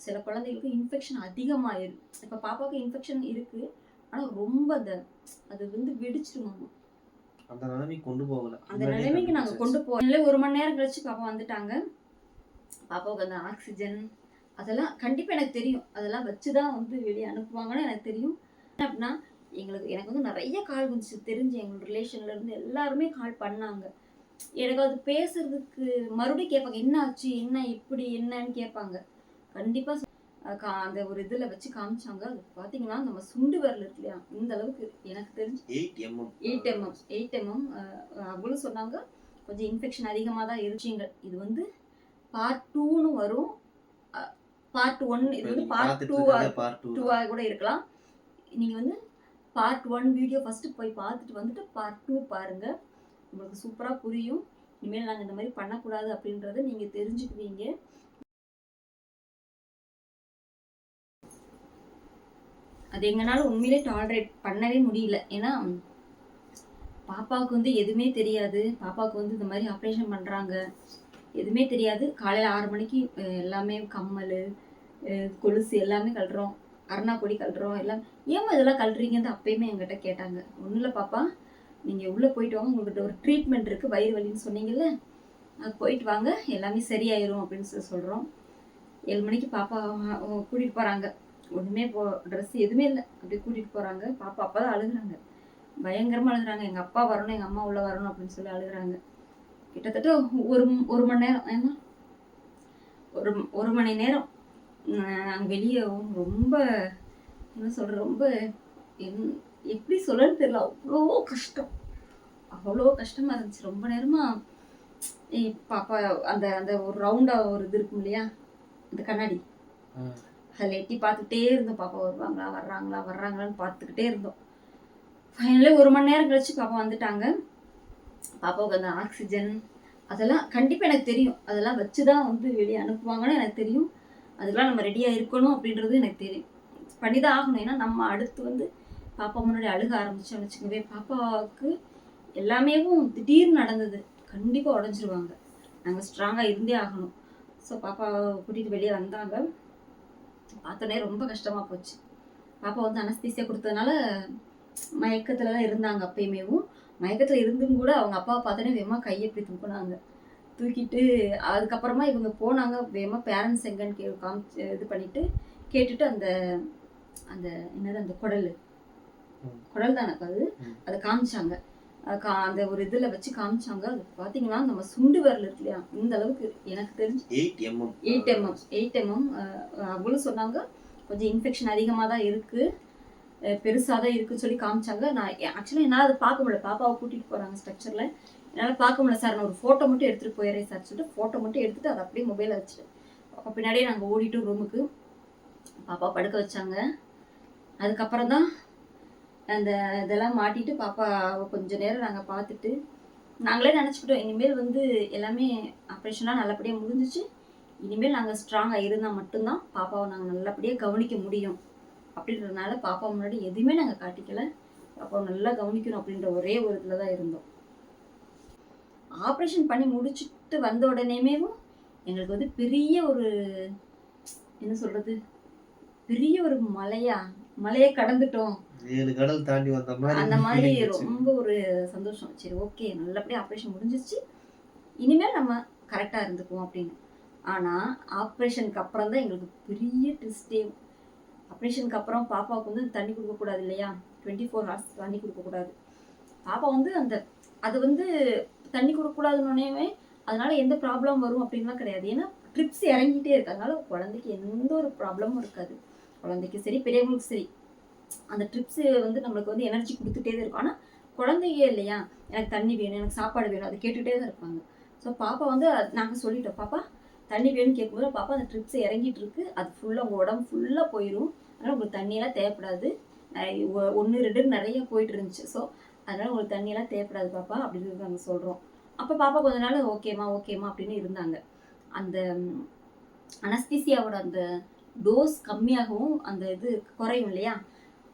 சில குழந்தைகளுக்கு இன்ஃபெக்ஷன் அதிகமாயிரும். இப்போ பாப்பாவுக்கு இன்ஃபெக்ஷன் இருக்கு. ஆனா ரொம்ப அது வந்து வெடிச்சிருமாமா. அந்த நிலைமைக்கு கொண்டு போகல. அந்த நிலைமைக்கு நாங்க கொண்டு போகல. 1 மணி நேரம் கழிச்சு பாப்பா வந்துட்டாங்க. பாப்பாவுக்கு அந்த ஆக்ஸிஜன் அதெல்லாம் கண்டிப்பா எனக்கு தெரியும். அதெல்லாம் வச்சு தான் வந்து வெளிய அனுப்புவாங்கன்னு எனக்கு தெரியும். என்ன அப்படின்னா, எனக்கு வந்து நெறைய கால் வந்துச்சு. தெரிஞ்சு எங்க ரிலேஷன்ல இருந்து எல்லாருமே கால் பண்ணாங்க. எனக்கு அது பேசுறதுக்கு மறுபடியும் கேட்பாங்க. என்ன ஆச்சு? என்ன இப்படி? என்னன்னு கேட்பாங்க. கண்டிப்பா அந்த ஒரு இதுல வச்சு காமிச்சாங்க. அது பார்த்தீங்கன்னா, நம்ம சுண்டு விரல் இருக்கு இல்லையா? இந்த அளவுக்கு எனக்கு தெரிஞ்சு 8 mm. 8 mm அவங்களும் சொன்னாங்க. கொஞ்சம் இன்ஃபெக்ஷன் அதிகமா தான் இருந்துச்சுங்க. இது வந்து பார்ட் 2ன்னு வரும். அ பார்ட் 1 இது வந்து பார்ட் 2 கூட இருக்கலாம். நீங்க வந்து பார்ட் 1 வீடியோ ஃபர்ஸ்ட் போய் பார்த்துட்டு வந்துட்டு பார்ட் 2 பாருங்க. உங்களுக்கு சூப்பரா புரியும். இனிமேல் நாங்க இந்த மாரி பண்ணக்கூடாது அப்படின்றத நீங்க தெரிஞ்சுக்குவீங்க. அது எங்கனால உண்மையிலே டாலரேட் பண்ணவே முடியல. ஏன்னா, பாப்பாவுக்கு வந்து எதுவுமே தெரியாது. பாப்பாவுக்கு வந்து இந்த மாரி ஆப்ரேஷன் பண்றாங்க. எதுவுமே தெரியாது. காலையில 6 மணிக்கு எல்லாமே கம்மலு, கொலுசு எல்லாமே கழட்டுறோம். அரணா கொடி கழட்டுறோம். எல்லாம் ஏம்மா இதெல்லாம் கழட்டுறீங்கன்னு அப்பயுமே என்கிட்ட கேட்டாங்க. ஒண்ணும் இல்ல பாப்பா, நீங்க உள்ள போயிட்டு வாங்க. உங்கள்கிட்ட ஒரு ட்ரீட்மெண்ட் இருக்கு. வயிறு வலின்னு சொன்னீங்கல்ல, அது போயிட்டு வாங்க. எல்லாமே சரியாயிரும் அப்படின்னு சொல்றோம். 7 மணிக்கு பாப்பா கூட்டிட்டு போறாங்க. ஒண்ணுமே ட்ரெஸ் எதுவுமே இல்ல. அப்படியே கூட்டிட்டு போறாங்க. பாப்பா அப்பதான் அழுகுறாங்க. பயங்கரமா அழுகுறாங்க. எங்க அப்பா வரணும், எங்க அம்மா உள்ள வரணும் அப்படின்னு சொல்லி அழுகுறாங்க. கிட்டத்தட்ட ஒரு மணி நேரம். ஏன்னா ஒரு மணி நேரம் நாங்க வெளியே ரொம்ப என்ன சொல்றது, ரொம்ப எப்படி சொல்லன்னு தெரியல. அவ்வளோ கஷ்டமா இருந்துச்சு. ரொம்ப நேரமா பாப்பா அந்த அந்த ஒரு ரவுண்டா ஒரு இது இருக்கும் இல்லையா, அந்த கண்ணாடி, அதில் எட்டி பார்த்துக்கிட்டே இருந்தோம். பாப்பா வருவாங்களா வர்றாங்களான்னு பார்த்துக்கிட்டே இருந்தோம். ஃபைனலி 1 மணி நேரம் கழிச்சு பாப்பா வந்துட்டாங்க. பாப்பாவுக்கு அந்த ஆக்சிஜன் அதெல்லாம் கண்டிப்பா எனக்கு தெரியும். அதெல்லாம் வச்சு தான் வந்து வெளியே அனுப்புவாங்கன்னு எனக்கு தெரியும். அதுக்கெல்லாம் நம்ம ரெடியா இருக்கணும் அப்படின்றது எனக்கு தெரியும். பண்ணிதான் ஆகணும். ஏன்னா நம்ம அடுத்து வந்து பாப்பா முன்னாடி அழுக ஆரம்பிச்சோம்னு வச்சுக்கவே, பாப்பாவுக்கு எல்லாமே திடீர்னு நடந்தது. கண்டிப்பா உடஞ்சிருவாங்க. நாங்கள் ஸ்ட்ராங்கா இருந்தே ஆகணும். ஸோ பாப்பாவை கூட்டிட்டு வெளியே வந்தாங்க. பார்த்தோன்னே ரொம்ப கஷ்டமா போச்சு. பாப்பா வந்து அனஸ்தீசியா கொடுத்ததுனால மயக்கத்துல தான் இருந்தாங்க. அப்பயுமேவும் மயக்கத்துல இருந்தும் கூட அவங்க அப்பாவை பார்த்தோன்னே வேகமா கையை இப்படி தூக்குனாங்க. தூக்கிட்டு அதுக்கப்புறமா இவங்க போனாங்க. வேகமா பேரண்ட்ஸ் எங்கன்னு காமிச்சு இது பண்ணிட்டு கேட்டுட்டு அந்த அந்த என்னது அந்த குடல் தானே அது, அதை காமிச்சாங்க. அந்த ஒரு இதுல வச்சு காமிச்சாங்க. அது பாத்தீங்கன்னா நம்ம சுண்டு விரல் இருக்கு இல்லையா, இந்த அளவுக்கு எனக்கு தெரிஞ்சு 8 mm அவங்களும் சொன்னாங்க. கொஞ்சம் இன்ஃபெக்ஷன் அதிகமா தான் இருக்கு, பெருசா தான் இருக்குன்னு சொல்லி காமிச்சாங்க. நான் ஆக்சுவலா என்னால் அதை பார்க்க முடியல. பாப்பாவை கூட்டிட்டு போறாங்க ஸ்ட்ரக்சர்ல, என்னால் பார்க்க முடியல. சார் நான் ஒரு ஃபோட்டோ மட்டும் எடுத்துட்டு போயிடுறேன் சார் சொல்லிட்டு ஃபோட்டோ மட்டும் எடுத்துட்டு அதை அப்படியே மொபைலில் வச்சுட்டேன். அப்போ பின்னாடியே நாங்கள் ஓடிட்டோம் ரூமுக்கு. பாப்பா படுக்க வச்சாங்க. அதுக்கப்புறம் தான் அந்த இதெல்லாம் மாட்டிட்டு பாப்பா கொஞ்ச நேரம் நாங்கள் பார்த்துட்டு நாங்களே நினச்சிக்கிட்டோம், இனிமேல் வந்து எல்லாமே ஆப்ரேஷனாக நல்லபடியாக முடிஞ்சிச்சு. இனிமேல் நாங்கள் ஸ்ட்ராங்காக இருந்தால் மட்டும்தான் பாப்பாவை நாங்கள் நல்லபடியாக கவனிக்க முடியும் அப்படின்றதுனால பாப்பா முன்னாடி எதுவுமே நாங்கள் காட்டிக்கல. பாப்பாவை நல்லா கவனிக்கணும் அப்படின்ற ஒரே ஒரு இதில் தான் இருந்தோம். ஆப்ரேஷன் பண்ணி முடிச்சுட்டு வந்த உடனேமேவும் எங்களுக்கு வந்து பெரிய ஒரு என்ன சொல்றது, பெரிய ஒரு மலையை கடந்துட்டோம், 7 கடல் தாண்டி வந்த மாதிரி அந்த மாதிரி ரொம்ப ஒரு சந்தோஷம். சரி ஓகே, நல்லபடியாக ஆப்ரேஷன் முடிஞ்சிருச்சு, இனிமேல் நம்ம கரெக்டாக இருந்துக்குவோம் அப்படின்னு. ஆனால் ஆப்ரேஷனுக்கு அப்புறம் தான் எங்களுக்கு பெரிய ட்விஸ்டே. ஆப்ரேஷனுக்கு அப்புறம் பாப்பாவுக்கு வந்து தண்ணி கொடுக்கக்கூடாது இல்லையா, 24 hours தண்ணி கொடுக்கக்கூடாது. பாப்பா வந்து அது வந்து தண்ணி கொடுக்கக்கூடாதுன்னொன்னே அதனால எந்த ப்ராப்ளம் வரும் அப்படின்லாம் கிடையாது. ஏன்னா ட்ரிப்ஸ் இறங்கிட்டே இருக்கு. அதனால குழந்தைக்கு எந்த ஒரு ப்ராப்ளமும் இருக்காது. குழந்தைக்கு சரி பெரியவங்களுக்கு சரி அந்த ட்ரிப்ஸ் வந்து நம்மளுக்கு வந்து எனர்ஜி கொடுத்துட்டே தான் இருக்கும். ஆனால் குழந்தைங்க இல்லையா, எனக்கு தண்ணி வேணும், எனக்கு சாப்பாடு வேணும், அதை கேட்டுகிட்டே தான் இருப்பாங்க. ஸோ பாப்பா வந்து நாங்கள் சொல்லிட்டோம், பாப்பா தண்ணி வேணும்னு கேட்கும்போது பாப்பா அந்த ட்ரிப்ஸ் இறங்கிட்டு இருக்கு, அது ஃபுல்லாக உங்கள் உடம்பு ஃபுல்லாக போயிடும், அதனால் உங்களுக்கு தண்ணியெல்லாம் தேவைப்படாது. 1 2 நிறைய போயிட்டு இருந்துச்சு. ஸோ அதனால் உங்களுக்கு தண்ணியெல்லாம் தேவைப்படாது பாப்பா அப்படின்னு நாங்கள் சொல்கிறோம். அப்போ பாப்பா கொஞ்ச நாள் ஓகேம்மா அப்படின்னு இருந்தாங்க. அந்த அனஸ்தீசியாவோட அந்த டோஸ் கம்மியாகவும் அந்த இது குறையும் இல்லையா,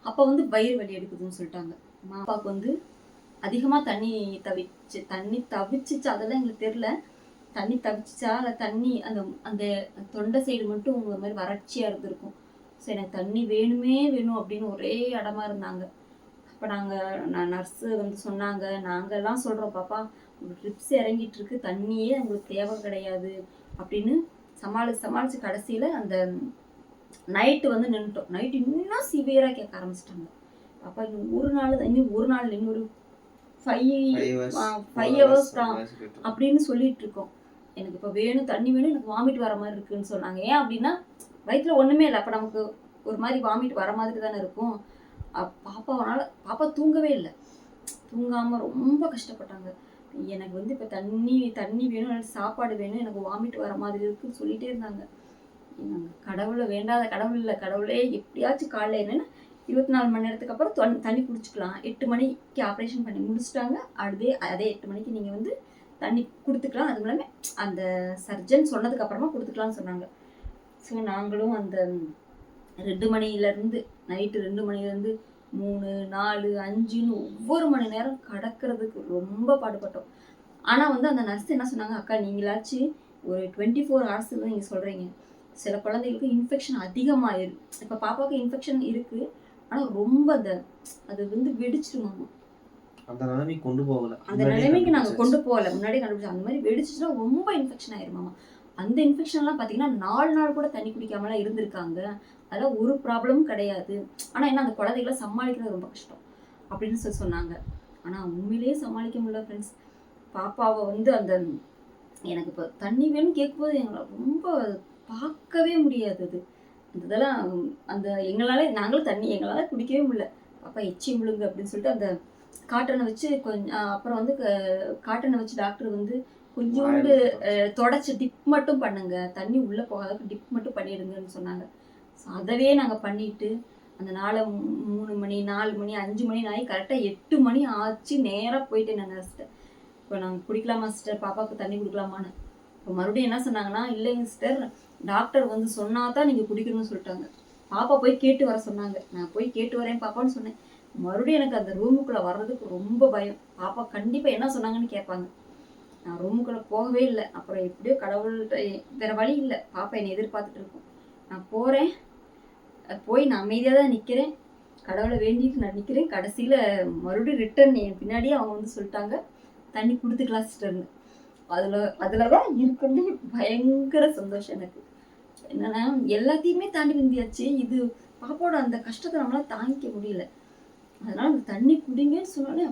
அப்போ வந்து வயிறு வலி எடுக்குதுன்னு சொல்லிட்டாங்க. பாப்பாவுக்கு வந்து அதிகமாக தண்ணி தவிச்சிச்சு, அதெல்லாம் எங்களுக்கு தெரியல. தண்ணி தவிச்சிச்சா இல்லை தண்ணி அந்த அந்த தொண்டை சைடு மட்டும் உங்களை மாதிரி வறட்சியாக இருந்திருக்கும். ஸோ எனக்கு தண்ணி வேணுமே வேணும் அப்படின்னு ஒரே இடமா இருந்தாங்க. அப்போ நர்ஸு வந்து சொன்னாங்க, நாங்கள்லாம் சொல்கிறோம் பாப்பா உங்களுக்கு ட்ரிப்ஸ் இறங்கிட்டு இருக்கு, தண்ணியே உங்களுக்கு தேவை கிடையாது அப்படின்னு சமாளித்து கடைசியில் அந்த நைட்டு வந்து நின்றுட்டோம். நைட்டு இன்னும் சிவியராக கேட்க ஆரம்பிச்சிட்டாங்க. பாப்பா இன்னும் ஒரு நாள் இன்னொரு 5 hours தான் அப்படின்னு சொல்லிட்டு இருக்கோம். எனக்கு இப்போ வேணும் தண்ணி வேணும், எனக்கு வாமிட் வர மாதிரி இருக்குன்னு சொன்னாங்க. ஏன் அப்படின்னா வயிற்றுல ஒன்றுமே இல்லை. அப்போ நமக்கு ஒரு மாதிரி வாமிட் வர மாதிரி தானே இருக்கும். பாப்பா தூங்கவே இல்லை. தூங்காமல் ரொம்ப கஷ்டப்பட்டாங்க. எனக்கு வந்து இப்போ தண்ணி வேணும், எனக்கு சாப்பாடு வேணும், எனக்கு வாமிட் வர மாதிரி இருக்குன்னு சொல்லிகிட்டே இருந்தாங்க. கடவுளை வேண்டாத கடவுள் இல்லை, கடவுளே எப்படியாச்சும் காலையில் என்னென்னா 24 மணி நேரத்துக்கு அப்புறம் தண்ணி குடிச்சிக்கலாம். 8 மணிக்கு ஆப்ரேஷன் பண்ணி முடிச்சுட்டாங்க. அதே 8 மணிக்கு நீங்கள் வந்து தண்ணி கொடுத்துக்கலாம். அது மூலமே அந்த சர்ஜன் சொன்னதுக்கப்புறமா கொடுத்துக்கலாம்னு சொன்னாங்க. ஸோ நாங்களும் அந்த 2 மணிலேருந்து நைட்டு 2 மணிலேருந்து 3, 4, 5ன்னு ஒவ்வொரு மணி நேரம் கடக்கிறதுக்கு ரொம்ப பாடுபட்டோம். ஆனால் வந்து அந்த நர்ஸ் என்ன சொன்னாங்க, அக்கா நீங்களாச்சு ஒரு 24 hours தான் நீங்கள் சொல்கிறீங்க. சில குழந்தைகளுக்கு இன்ஃபெக்ஷன் அதிகமாயிரும். இப்போ பாப்பாவுக்கு இன்ஃபெக்ஷன் இருக்குது, ஆனால் ரொம்ப அது வந்து வெடிச்சிருமாமா. அந்த நிலைமைக்கு கொண்டு போகல. அந்த நிலைமைக்கு நாங்கள் கொண்டு போகல, முன்னாடியே கண்டுபிடிச்சோம். அந்த மாதிரி வெடிச்சுன்னா ரொம்ப இன்ஃபெக்ஷன் ஆயிருமாமா. அந்த இன்ஃபெக்ஷன்லாம் பார்த்தீங்கன்னா 4 நாள் கூட தண்ணி குடிக்காமலாம் இருந்திருக்காங்க. அதெல்லாம் ஒரு ப்ராப்ளமும் கிடையாது. ஆனால் என்ன அந்த குழந்தைகளை சமாளிக்கிறது ரொம்ப கஷ்டம் அப்படின்னு சொன்னாங்க. ஆனால் உண்மையிலேயே சமாளிக்க முடியல ஃப்ரெண்ட்ஸ். பாப்பாவை வந்து எனக்கு இப்போ தண்ணி வேணும்னு கேட்கும்போது எங்களை ரொம்ப பார்க்கவே முடியாது. இதெல்லாம் நாங்களும் தண்ணி எங்களால் குடிக்கவே முடியல. பாப்பா எச்சி முழுங்க அப்படின்னு சொல்லிட்டு அந்த காட்டனை வச்சு அப்புறம் வந்து காட்டனை வச்சு டாக்டர் வந்து கொஞ்சோண்டு தொடச்சி டிப் மட்டும் பண்ணுங்க, தண்ணி உள்ளே போகாத டிப் மட்டும் பண்ணிடுங்கன்னு சொன்னாங்க. ஸோ அதவே நாங்கள் பண்ணிட்டு அந்த 3 மணி 4 மணி 5 மணி ஆகி கரெக்டாக 8 மணி ஆச்சு. நேராக போயிட்டேன் நான் நர்ஸ்கிட்ட. இப்போ நாங்கள் குடிக்கலாமா சிஸ்டர், பாப்பாவுக்கு தண்ணி குடிக்கலாமான்னு. இப்போ மறுபடியும் என்ன சொன்னாங்கன்னா, இல்லைங்க சிஸ்டர் டாக்டர் வந்து சொன்னா தான் நீங்கள் குடிக்கணும்னு சொல்லிட்டாங்க. பாப்பா போய் கேட்டு வர சொன்னாங்க. நான் போய் கேட்டு வரேன் பாப்பான்னு சொன்னேன். மறுபடியும் எனக்கு அந்த ரூமுக்குள்ளே வர்றதுக்கு ரொம்ப பயம். பாப்பா கண்டிப்பாக என்ன சொன்னாங்கன்னு கேட்பாங்க. நான் ரூமுக்குள்ளே போகவே இல்லை. அப்புறம் எப்படியோ கடவுள்கிட்ட வேறு வழி இல்லை, பாப்பா என்னை எதிர்பார்த்துட்டு இருக்கோம். நான் போகிறேன், போய் நான் அமைதியாக தான் நிற்கிறேன், கடவுளை வேண்டிட்டு நான் நிற்கிறேன். கடைசியில் மறுபடியும் ரிட்டர்ன் என் பின்னாடியே அவங்க வந்து சொல்லிட்டாங்க தண்ணி கொடுத்துக்கலாம் சிஸ்டர்னு. அதில் தான் இருக்கிறது பயங்கர சந்தோஷம் எனக்கு. என்னன்னா எல்லாத்தையுமே தாண்டி வந்தியாச்சு. இது பாப்பாவோட அந்த கஷ்டத்தை நம்மளால தாங்கிக்க முடியல. அதனால அந்த தண்ணி குடிங்கன்னு சொன்னோன்னே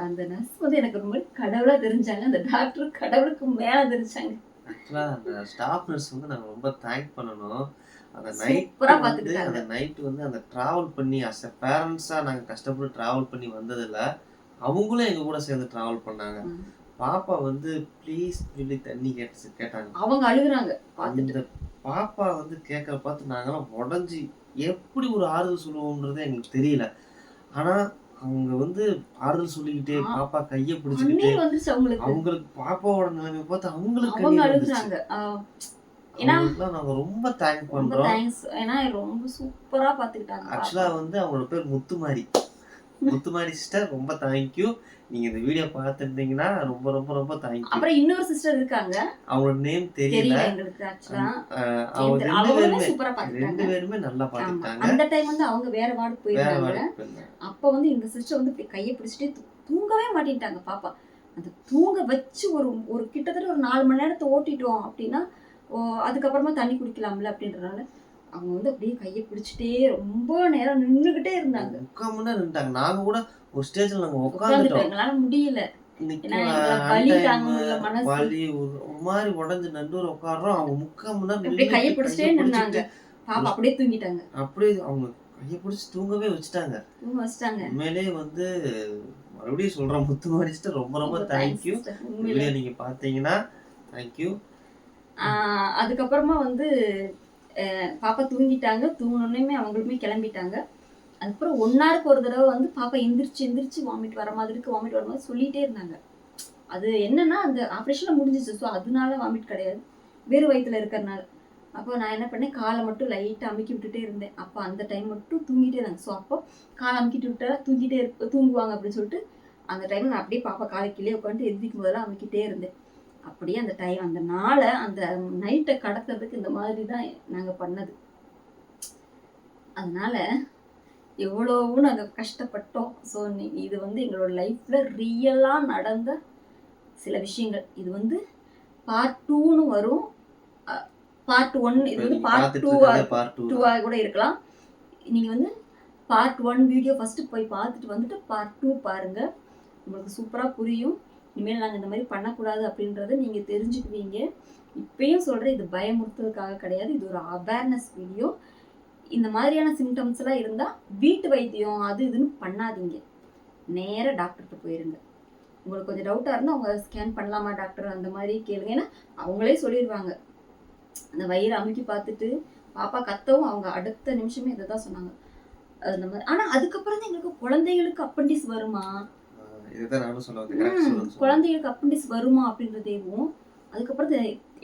அந்த நர்ஸ் வந்து எனக்கு ரொம்ப கடவுளா தெரிஞ்சாங்க. அந்த டாக்டர் கடவுளுக்கு மேல தெரிஞ்சாங்க. ஆக்சுவலா அந்த ஸ்டாஃப் நர்ஸ் வந்து நாங்க ரொம்ப தேங்க் பண்ணணும். அந்த நைட் வந்து அந்த டிராவல் பண்ணி அஸ் எ பேரண்ட்ஸா நாங்க கஷ்டப்பட்டு டிராவல் பண்ணி வந்ததில்ல, அவங்களும் எங்க கூட சேர்ந்து டிராவல் பண்ணாங்க. பாப்பா வந்து ப்ளீஸ் சொல்லி தண்ணி கேட்டாங்க. அவங்க அழுகுறாங்க. அந்த பாப்பா வந்து கேட்கற பார்த்து நாங்கெல்லாம் உடஞ்சி எப்படி ஒரு ஆறுதல் சொல்லுவோம்ன்றது எங்களுக்கு தெரியல. ஆனா அவங்க வந்து ஆறுதல் சொல்லிக்கிட்டே பாப்பா கையை பிடிச்சிக்கிட்டே அவங்களுக்கு பாப்பாவோட நிலைமை பார்த்து அவங்களுக்கு அழுகுறாங்க. நாங்க ரொம்ப தேங்க் பண்றோம். ஏன்னா ரொம்ப சூப்பரா பாத்துக்கிட்டாங்க. ஆக்சுவலா வந்து அவங்களோட பேர் முத்துமாரி சிஸ்டர், ரொம்ப தேங்க்யூ. நீங்க இந்த வீடியோ பார்த்துருந்தீங்கன்னா ரொம்ப ரொம்ப ரொம்ப தேங்க்யூ. அப்புறம் இன்னொரு சிஸ்டர் இருக்காங்க, அவங்களோட நேம் தெரியல எங்களுக்கு. ஆக்சுவலா அவங்க ரெண்டு பேருமே நல்லா பாத்துட்டாங்க. அந்த டைம் வந்து அவங்க வேற வார்டு போயிருந்தாங்க. அப்ப வந்து இந்த சிஸ்டர் வந்து கையை பிடிச்சிட்டே தூங்கவே மாட்டேன்ட்டாங்க. பாப்பா அந்த தூங்க வச்சு ஒரு கிட்டத்தட்ட ஒரு 4 மணி நேரத்தை ஓட்டிட்டோம் அப்படின்னா அதுக்கப்புறமா தண்ணி குடிக்கலாம்ல அப்படின்றதுனால அவங்க வந்து அப்படியே கையை பிடிச்சிட்டே ரொம்ப நேரம் நின்றுகிட்டே இருந்தாங்க. 3/4 மணி நேரம் நின்றாங்க. நாங்க கூட ஒரு ஸ்டேஜ்ல நாங்க உட்காந்துட்டோம். எங்களால முடியல. ஒரு மாதிரி உடஞ்சு நடுவுல உட்காடுறோம். அவங்க 3/4 மணி நேரம் அப்படியே கையை பிடிச்சிட்டே நின்னாங்க. பாப்பா அப்படியே தூங்கிட்டாங்க. அப்படியே அவங்க கையை பிடிச்சி தூங்கவே வச்சுட்டாங்க. உண்மையிலேயே வந்து மறுபடியும் சொல்றேன், முத்துமாரி சிஸ்டர் ரொம்ப ரொம்ப தேங்க்யூ. வீடியோ நீங்க பாத்தீங்கன்னா தேங்க்யூ. அதுக்கப்புறமா வந்து பாப்பா தூங்கிட்டாங்க. தூங்கினோடனே அவங்களுமே கிளம்பிட்டாங்க. அதுக்கப்புறம் 1 hourக்கு ஒரு தடவை வந்து பாப்பா எந்திரிச்சு வாமிட் வர மாதிரி சொல்லிகிட்டே இருந்தாங்க. அது என்னன்னா அந்த ஆப்ரேஷனில் முடிஞ்சிச்சு. ஸோ அதனால வாமிட் கிடையாது, வெறும் வயிற்றுல இருக்கிறனால. அப்போ நான் என்ன பண்ணேன், காலை மட்டும் லைட்டாக அமுக்கி விட்டுட்டே இருந்தேன். அப்போ அந்த டைம் மட்டும் தூங்கிட்டே இருந்தாங்க. ஸோ அப்போ காலை அமுக்கிட்டு விட்டா தூங்குவாங்க அப்படின்னு சொல்லிட்டு அந்த டைமில் நான் அப்படியே பாப்பா காலை கீழே உட்காந்து எந்திரிக்கும் போதெல்லாம் அமுக்கிட்டே இருந்தேன். அப்படியே அந்த டைம் அந்த நாளை அந்த நைட்டை கடத்துறதுக்கு இந்த மாதிரி தான் நாங்கள் பண்ணது. அதனால எவ்வளவும் நாங்கள் கஷ்டப்பட்டோம். ஸோ இது வந்து எங்களோட லைஃப்பில் ரியலாக நடந்த சில விஷயங்கள். இது வந்து பார்ட் 2ன்னு வரும். பார்ட் 1 இது வந்து பார்ட் 2 கூட இருக்கலாம். நீங்கள் வந்து பார்ட் 1 வீடியோ ஃபஸ்ட்டு போய் பார்த்துட்டு வந்துட்டு பார்ட் 2 பாருங்கள். உங்களுக்கு சூப்பராக புரியும். இனிமேல் நாங்கள் இந்த மாதிரி பண்ணக்கூடாது அப்படின்றத நீங்கள் தெரிஞ்சுக்குவீங்க. இப்பயும் சொல்கிறேன், இது பயமுறுத்துறதுக்காக கிடையாது. இது ஒரு அவேர்னஸ் வீடியோ. இந்த மாதிரியான சிம்டம்ஸ்லாம் இருந்தால் வீட்டு வைத்தியம் அது இதுன்னு பண்ணாதீங்க. நேராக டாக்டர்கிட்ட போயிருங்க. உங்களுக்கு கொஞ்சம் டவுட்டாக இருந்தால் அவங்க ஸ்கேன் பண்ணலாமா டாக்டர் அந்த மாதிரி கேளுங்க. ஏன்னா அவங்களே சொல்லிடுவாங்க. அந்த வயிறு அமுக்கி பார்த்துட்டு பாப்பா கத்தவும் அவங்க அடுத்த நிமிஷமே இதை தான் சொன்னாங்க. அந்த மாதிரி. ஆனால் அதுக்கப்புறம் தான் எங்களுக்கு குழந்தைகளுக்கு அப்பண்டிஸ் வருமா, குழந்தைகளுக்கு அப்பண்டிஸ் வருமா அப்படின்றதேவும் அதுக்கப்புறம்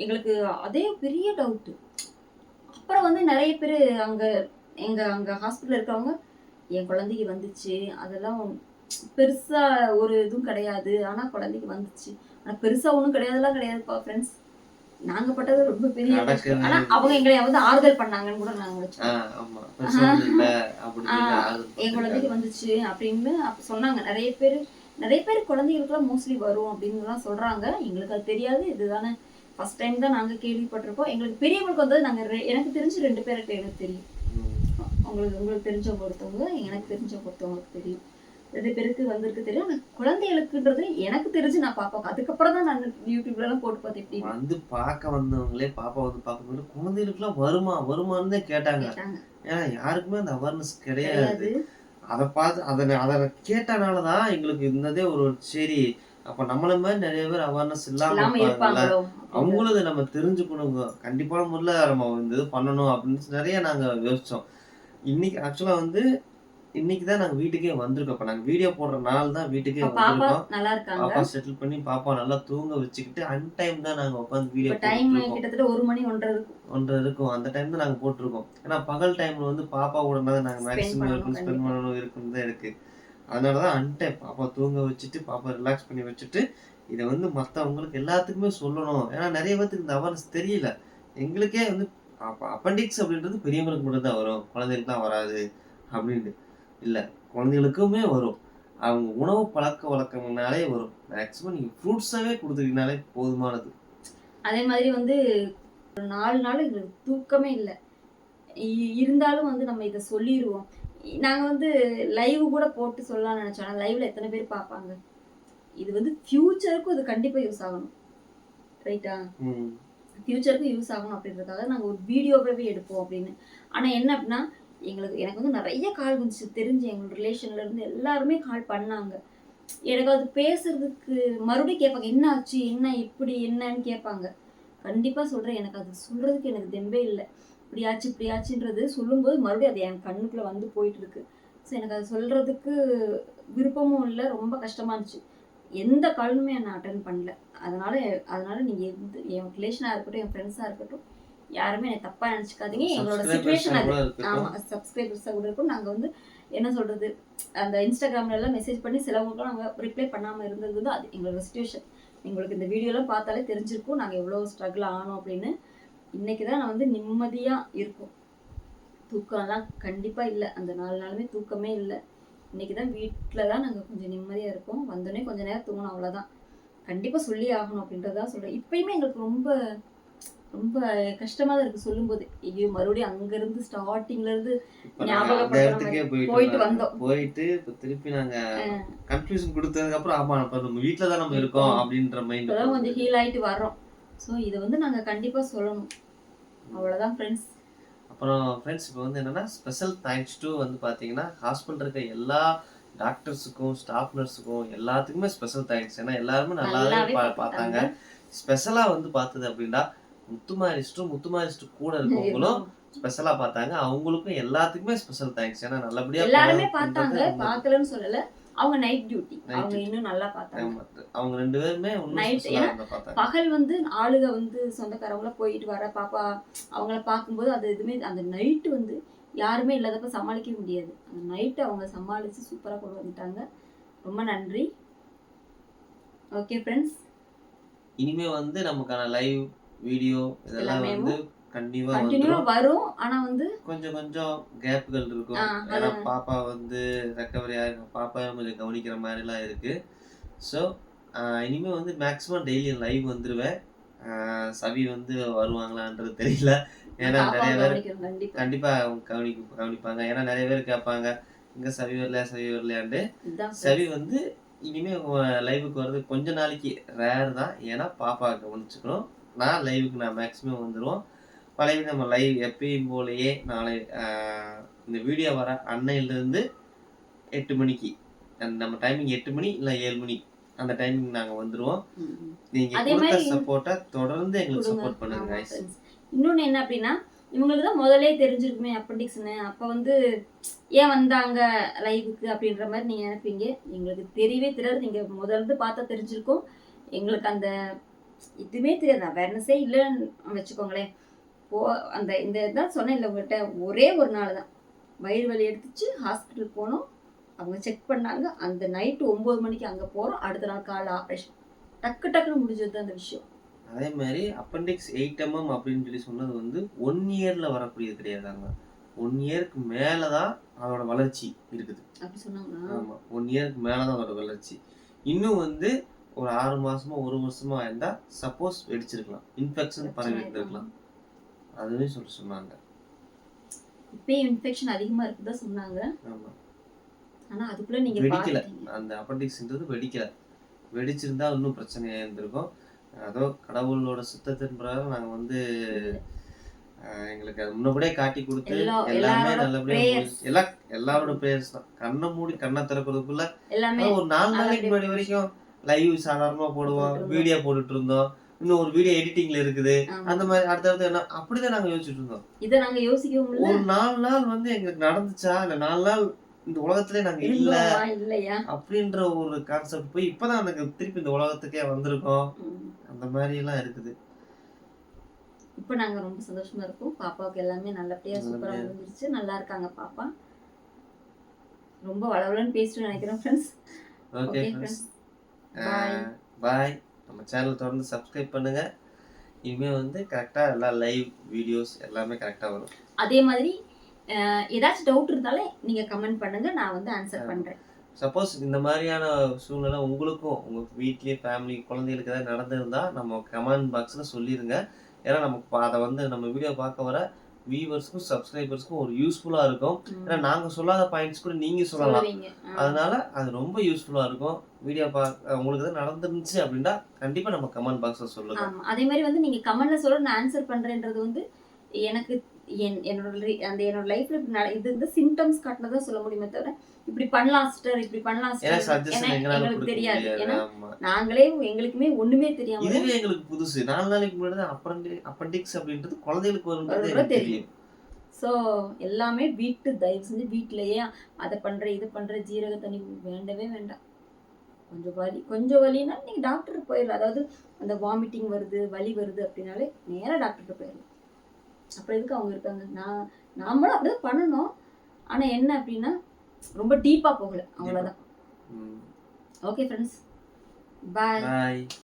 எங்களுக்கு அதே பெரிய டவுட்டு. அப்புறம் வந்து நிறைய பேர் அங்கே ஹாஸ்பிட்டலில் இருக்கிறவங்க என் குழந்தைக்கு வந்துச்சு, அதெல்லாம் பெருசாக ஒரு இதுவும் கிடையாது, ஆனால் குழந்தைக்கு வந்துச்சு, ஆனால் பெருசாக ஒன்றும் கிடையாதுலாம் கிடையாதுப்பா ஃப்ரெண்ட்ஸ். நாங்கள் பட்டது ரொம்ப பெரிய கஷ்டம். ஆனால் அவங்க எங்களை வந்து ஆறுதல் பண்ணாங்கன்னு கூட நாங்கள் வச்சோம். என் குழந்தைக்கு வந்துச்சு அப்படின்னு சொன்னாங்க. நிறைய பேர் குழந்தைகளுக்குலாம் மோஸ்ட்லி வரும் அப்படின்னுலாம் சொல்கிறாங்க. எங்களுக்கு அது தெரியாது. இதுதானே ஃபர்ஸ்ட் டைம் தான் நாங்கள் கேள்விப்பட்டிருப்போம். எங்களுக்கு பெரியவங்களுக்கு வந்தது எனக்கு தெரிஞ்சு 2 பேருக்கு எனக்கு தெரியும். உங்களுக்கு தெரிஞ்சவங்க ஒருத்தவங்க, எனக்கு தெரிஞ்சவங்க ஒருத்தவங்களுக்கு தெரியும். 2 பேருக்கு வந்திருக்கு தெரியும். ஆனால் குழந்தைகளுக்குன்றது எனக்கு தெரிஞ்சு நான் பாப்பா அதுக்கப்புறம் தான் நான் யூடியூப்லாம் போட்டு பார்த்தேன். எப்படி வந்து பார்க்க வந்தவங்களே பாப்பா வந்து பார்க்கும்போது குழந்தைகளுக்குலாம் வருமானு கேட்டாங்க. ஏன்னா யாருக்குமே அந்த அவேர்னஸ் கிடையாது. அதை பார்த்து அதை கேட்டனாலதான் எங்களுக்கு இருந்ததே ஒரு சரி, அப்ப நம்மள மாதிரி நிறைய பேர் அவேர்னஸ் இல்லாம இருப்பாங்கல்ல, அவங்களும் இதை நம்ம தெரிஞ்சுக்கணும், கண்டிப்பான முறையில நம்ம இந்த இது பண்ணணும் அப்படின்னு நிறைய நாங்க யோசிச்சோம். இன்னைக்கு ஆக்சுவலா வந்து இன்னைக்குதான் நாங்க வீட்டுக்கே வந்திருக்கோம். இப்ப நாங்க வீடியோ போடுற நாள் தான் வீட்டுக்கே வந்திருக்கோம். பாப்பா செட்டில் பண்ணி பாப்பா நல்லா தூங்க வச்சுக்கிட்டு அன்டைம் தான் நாங்க உட்காந்து வீடியோ கிட்டத்தட்ட 1 மணி 1:30 இருக்கும். அந்த டைம் தான் நாங்க போட்டிருக்கோம். ஏன்னா பகல் டைம்ல வந்து பாப்பா கூட தான் நாங்க மேக்ஸிமம் ஸ்பெண்ட் பண்ணணும் இருக்குன்னு தான் இருக்கு. அதனாலதான் அன்டைம் பாப்பா தூங்க வச்சுட்டு பாப்பா ரிலாக்ஸ் பண்ணி வச்சுட்டு இதை வந்து மற்றவங்களுக்கு எல்லாத்துக்குமே சொல்லணும். ஏன்னா நிறைய பேருக்கு இந்த அவேர்னஸ் தெரியல. எங்களுக்கே வந்து அப்பண்டிக்ஸ் அப்படின்றது பெரியவங்களுக்கு மட்டும் தான் வரும், குழந்தைகளுக்கு தான் வராது அப்படின்னு இல்லை, குழந்தைகளுக்குமே வரும். அவங்க உணவு பழக்க வழக்கம்னாலே வரும். மேக்ஸிமம் நீங்கள் ஃப்ரூட்ஸாகவே கொடுத்துட்டீங்கனாலே போதுமானது. அதே மாதிரி வந்து 4 நாள் எங்களுக்கு தூக்கமே இல்லை. இருந்தாலும் வந்து நம்ம இதை சொல்லிடுவோம். நாங்கள் வந்து லைவ் கூட போட்டு சொல்லலாம்னு நினச்சோம். ஆனால் லைவ்ல எத்தனை பேர் பார்ப்பாங்க? இது வந்து ஃபியூச்சருக்கும் இது கண்டிப்பாக யூஸ் ஆகணும், ரைட்டா? ஃபியூச்சருக்கும் யூஸ் ஆகணும் அப்படின்றதுக்காக நாங்கள் ஒரு வீடியோவே எடுப்போம் அப்படின்னு. ஆனால் என்ன அப்படின்னா எனக்கு வந்து நிறைய கால் வந்துச்சு. தெரிஞ்சு எங்களோட ரிலேஷன்ல இருந்து எல்லாருமே கால் பண்ணாங்க. எனக்கு அது பேசுறதுக்கு மறுபடியும் கேட்பாங்க, என்ன ஆச்சு, என்ன இப்படி என்னன்னு கேட்பாங்க. கண்டிப்பாக சொல்கிறேன், எனக்கு அது சொல்கிறதுக்கு எனக்கு தெம்பே இல்லை. இப்படி ஆச்சுன்றது சொல்லும்போது மறுபடியும் அது என் கண்ணுக்குள்ளே வந்து போயிட்டு இருக்கு. ஸோ எனக்கு அது சொல்கிறதுக்கு விருப்பமும் இல்லை, ரொம்ப கஷ்டமாக இருந்துச்சு. எந்த காலுமே நான் அட்டன் பண்ணல. அதனால நீங்கள் என் ரிலேஷனாக இருக்கட்டும், என் ஃப்ரெண்ட்ஸாக இருக்கட்டும், யாருமே என்னை தப்பாக நினச்சிக்காதீங்க. எங்களோட சிச்சுவேஷன் அது. ஆமாம், சப்ஸ்கிரைபர்ஸாக கூட இருக்கும். நாங்கள் வந்து என்ன சொல்கிறது, அந்த இன்ஸ்டாகிராம்லாம் மெசேஜ் பண்ணி சிலவங்களுக்கும் நாங்கள் ரிப்ளை பண்ணாமல் இருந்தது வந்து அது எங்களோட சிச்சுவேஷன். எங்களுக்கு இந்த வீடியோலாம் பார்த்தாலே தெரிஞ்சிருக்கும் நாங்கள் எவ்வளோ ஸ்ட்ரகிள் ஆனோம் அப்படின்னு. இன்றைக்கி தான் நான் வந்து நிம்மதியாக இருக்கும். தூக்கம்லாம் கண்டிப்பாக இல்லை. அந்த 4 நாளுமே தூக்கமே இல்லை. இன்றைக்கி தான் வீட்டில் தான் நாங்கள் கொஞ்சம் நிம்மதியாக இருக்கோம். வந்தோடனே கொஞ்சம் நேரம் தூங்கணும், அவ்வளோதான். கண்டிப்பாக சொல்லி ஆகணும் அப்படின்றதான் சொல்கிறேன். இப்போயுமே எங்களுக்கு ரொம்ப ரொம்ப கஷ்டமாக தான் இருக்குது சொல்லும்போது. ஐயோ, மறுபடியும் அங்கேருந்து ஸ்டார்டிங்லேருந்து ஞாபகப்படுத்த போயிட்டு வந்தோம். போயிட்டு இப்போ திருப்பி நாங்கள் கன்ஃபியூஷன் கொடுத்ததுக்கப்புறம் ஆமாம் இப்போ நம்ம வீட்டில் தான் நம்ம இருக்கோம் அப்படின்ற மைண்ட் இப்போ தான் கொஞ்சம் ஹீல் ஆகிட்டு வர்றோம். ஸோ இதை வந்து நாங்கள் கண்டிப்பாக சொல்லணும். அவ்வளோதான் ஃப்ரெண்ட்ஸ். அப்புறம் ஃப்ரெண்ட்ஸ் இப்போ வந்து என்னென்னா ஸ்பெஷல் தேங்க்ஸ் டு வந்து பார்த்தீங்கன்னா ஹாஸ்பிட்டல் இருக்க எல்லா டாக்டர்ஸுக்கும் ஸ்டாஃப் நர்ஸுக்கும் எல்லாத்துக்குமே ஸ்பெஷல் தேங்க்ஸ். ஏன்னா எல்லாருமே நல்லாவே பார்த்தாங்க. ஸ்பெஷலாக வந்து பார்த்தது அப்படின்னா முத்துமாரிஸ்ட் கூட இருக்கவங்களும் ஸ்பெஷலா பார்த்தாங்க. அவங்களுக்கும் எல்லாத்துக்குமே ஸ்பெஷல் தேங்க்ஸ். ஏன்னா நல்லபடியா எல்லாருமே பார்த்தாங்க, பார்க்கலன்னு சொல்லல. அவங்க நைட் டியூட்டி, அவங்க இன்னும் நல்லா பார்த்தாங்க. அவங்க 2 பேருமே பகல் வந்து ஆளுக வந்து சொந்தக்காரங்கள போயிட்டு வர பாப்பா அவங்கள பார்க்கும்போது அது எதுவுமே அந்த நைட்டு வந்து யாருமே இல்லாதப்ப சமாளிக்க முடியாது. அந்த நைட்டு அவங்க சமாளித்து சூப்பராக கொண்டு வந்துட்டாங்க. ரொம்ப நன்றி. Okay friends. இனிமே வந்து நமக்கான லைவ் வீடியோ இதெல்லாம் எல்லாமே வந்து கண்டிப்பா கண்டினியூவா வந்துரும். வரும். ஆனா வந்து கொஞ்சம் கொஞ்சம் கேப்புகள் இருக்கும். அது ஏன்னா பாப்பா வந்து ரெக்கவரி ஆகி பாப்பாவையும் கொஞ்சம் கவனிக்கிற மாதிரிலாம் இருக்கு. ஸோ இனிமே வந்து மேக்ஸிமம் டெய்லி லைவ் வந்துருவேன். சவி வந்து வருவாங்களான்றது தெரியல. ஏன்னா பாப்பாவை நிறைய பேர் கவனிக்கணும் கண்டிப்பா. கண்டிப்பா அவங்க கவனிப்பாங்க. ஏன்னா நிறைய பேர் கேட்பாங்க, "எங்க சவி வரலையா, சவி வரலையான்ட்டு." இதுதான் சவி வந்து இனிமே லைவுக்கு வர்றது கொஞ்ச நாளைக்கு ரேர் தான். ஏன்னா பாப்பாவை கவனிச்சுக்கணும். நான் மேக்ஸிமம் வந்துருவோம். பழையபடி நம்ம லைவ் எப்பயும் போலயே நாளை இந்த வீடியோ வர அன்னையிலிருந்து 8 மணிக்கு நம்ம டைமிங் 8 மணி இல்ல 7 மணி அந்த டைமிங் நாங்க வந்துருவோம். நீங்க அதே கொடுத்த மாதிரி சப்போர்ட்டை தொடர்ந்து எங்களுக்கு கொடுங்க. சப்போர்ட் பண்ணுங்க ஆமா guys. ஃப்ரெண்ட்ஸ். இன்னொன்னு என்ன அப்படின்னா, இவங்களுக்கு தான் முதலே தெரிஞ்சிருக்குமே அப்பெண்டிக்ஸ்னு. அப்ப வந்து ஏன் வந்தாங்க லைவுக்கு அப்படின்ற மாதிரி நீங்க நினைப்பீங்க. எங்களுக்கு தெரியவே தெரியாது. நீங்க முதல்ல பார்த்தா தெரிஞ்சிருக்கும். எங்களுக்கு அந்த இதுவுமே தெரியாது. அவேர்னஸே இல்லைன்னு வச்சுக்கோங்களேன். போ அந்த இந்த இதான் சொன்னேன் இல்லை உங்கள்கிட்ட, ஒரே ஒரு நாள் தான் வயிறு வலி எடுத்துச்சு, ஹாஸ்பிட்டல் போனோம். அவங்க செக் பண்ணாங்க. அந்த நைட்டு 9 மணிக்கு அங்கே போகிறோம். அடுத்த நாள் காலைல ஆப்ரேஷன். டக்குன்னு முடிஞ்சது அந்த விஷயம். அதே மாதிரி அப்பெண்டிக்ஸ் 8mm அப்படின்னு சொல்லி சொன்னது வந்து 1 இயர்ல வரக்கூடியது கிடையாதாங்க. 1 இயருக்கு மேல தான் அதோட வளர்ச்சி இருக்குது. அப்படி சொன்னாங்களா? ஆமா, 1 இயருக்கு மேல தான் அதோட வளர்ச்சி. இன்னும் வந்து ஒரு 6 மாசமோ 1 வருஷமோ இருந்தா சப்போஸ் வெடிச்சிருக்கலாம், இன்ஃபெக்ஷன் பரவி இருந்திருக்கலாம். அதுவே சொன்னாங்க. இப்பயும் இன்ஃபெக்ஷன் அதிகமா இருக்குதா சொன்னாங்க. ஆமா, ஆனா அதுக்குள்ள நீங்க வெடிக்கல. பாத்தீங்க. அந்த அப்பெண்டிக்ஸ்ன்றது வெடிக்கல. வெடிச்சிருந்தா இன்னும் பிரச்சனையா இருந்திருக்கும். அதோ கடவுளோட சித்தத்தின் பிரகாரம் நாங்க வந்து எங்களுக்கு அது முன்னபடியே காட்டி கொடுத்து எல்லாமே நல்லபடியா எல்லாரோட பிரேயர்ஸ் தான். கண்ணை மூடி கண்ணை திறக்கிறதுக்குள்ள எல்லாமே ஒரு 4 நாளைக்கு முன்னாடி வரைக்கும் லைவ் சாதாரணமா போடுவோம், வீடியோ போட்டுட்டு இருந்தோம். இன்னும் ஒரு வீடியோ எடிட்டிங்ல இருக்குது. அந்த மாதிரி அடுத்தடுத்து என்ன அப்படிதான் நாங்க யோசிச்சுட்டு இருந்தோம். இதை நாங்க யோசிக்கவும் இல்லை. ஒரு 4 நாள் வந்து எங்களுக்கு நடந்துச்சா, இல்ல 4 நாள் இந்த உலகத்திலே நாங்க இல்லையா அப்படின்ற ஒரு கான்செப்ட் போய் இப்பதான் எனக்கு திருப்பி இந்த உலகத்துக்கே வந்திருக்கோம். அந்த மாதிரி எல்லாம் இருக்குது. இப்ப நாங்க ரொம்ப சந்தோஷமா இருக்கோம். பாப்பாவுக்கு எல்லாமே நல்லபடியா சூப்பரா முடிஞ்சிருச்சு. நல்லா இருக்காங்க பாப்பா. ரொம்ப வளவலன்னு பேசிட்டு நினைக்கிறேன் ஃப்ரெண்ட்ஸ். ஓகே ஃப்ரெண்ட்ஸ், பாய். நம்ம சேனல் தொடர்ந்து சப்ஸ்கிரைப் பண்ணுங்க. இனிமே வந்து கரெக்டா எல்லா லைவ் வீடியோஸ் எல்லாமே கரெக்டா வரும். அதே மாதிரி ஏதாச்சும் டவுட் இருந்தாலே நீங்க கமெண்ட் பண்ணுங்க, நான் வந்து ஆன்சர் பண்றேன். சப்போஸ் இந்த மாதிரியான சூழ்நிலை உங்களுக்கும் உங்க வீட்லயே ஃபேமிலி குழந்தைகளுக்கு ஏதாவது நடந்திருந்தா நம்ம கமெண்ட் பாக்ஸ்ல சொல்லிருங்க. ஏன்னா நமக்கு அதை வந்து நம்ம வீடியோ பார்க்க வர வியூவர்ஸ்க்கும் சப்ஸ்கிரைபர்ஸ்க்கும் ஒரு யூஸ்ஃபுல்லா இருக்கும். ஏன்னா நாங்க சொல்லாத பாயிண்ட்ஸ் கூட நீங்க சொல்லலாம். அதனால அது ரொம்ப யூஸ்ஃபுல்லா இருக்கும். வீடியோ உங்களுக்கு ஏதாவது நடந்துருந்துச்சு அப்படின்னா கண்டிப்பா நம்ம கமெண்ட் பாக்ஸ்ல சொல்லுங்க. அதே மாதிரி வந்து நீங்க கமெண்ட்ல சொல்ல நான் ஆன்சர் பண்றேன்றது வந்து எனக்கு என்னோட லைஃப்ல இது இந்த சிம்டம்ஸ் காட்டினதா சொல்ல முடியுமே தவிர இப்படி பண்ணலாம் சிஸ்டர், இப்படி பண்ணலாம் சிஸ்டர் எங்களுக்கு தெரியாது. ஏன்னா நாங்களே எங்களுக்குமே ஒண்ணுமே தெரியாம இதுவே எங்களுக்கு புதுசு. 4 நாளைக்கு முன்னாடி தான் அப்பெண்டிக்ஸ் அப்படின்றது குழந்தைகளுக்கு வரும்ன்றது தெரியும். ஸோ எல்லாமே தயவு செஞ்சு வீட்டிலேயே அதை பண்ற இது பண்ற ஜீரக தண்ணி வேண்டவே வேண்டாம். கொஞ்சம் வலினா நீங்க டாக்டருக்கு போயிடலாம். அதாவது அந்த வாமிட்டிங் வருது, வலி வருது அப்படின்னாலே நேரா டாக்டர்கிட்ட போயிடலாம். அப்புறம் எதுக்கு அவங்க இருக்காங்க? நாமளும் அப்படிதான் பண்ணணும். ஆனா என்ன அப்படின்னா ரொம்ப டீப்பா போகல, அவ்வளவுதான். ஓகே ஃப்ரெண்ட்ஸ், பாய்.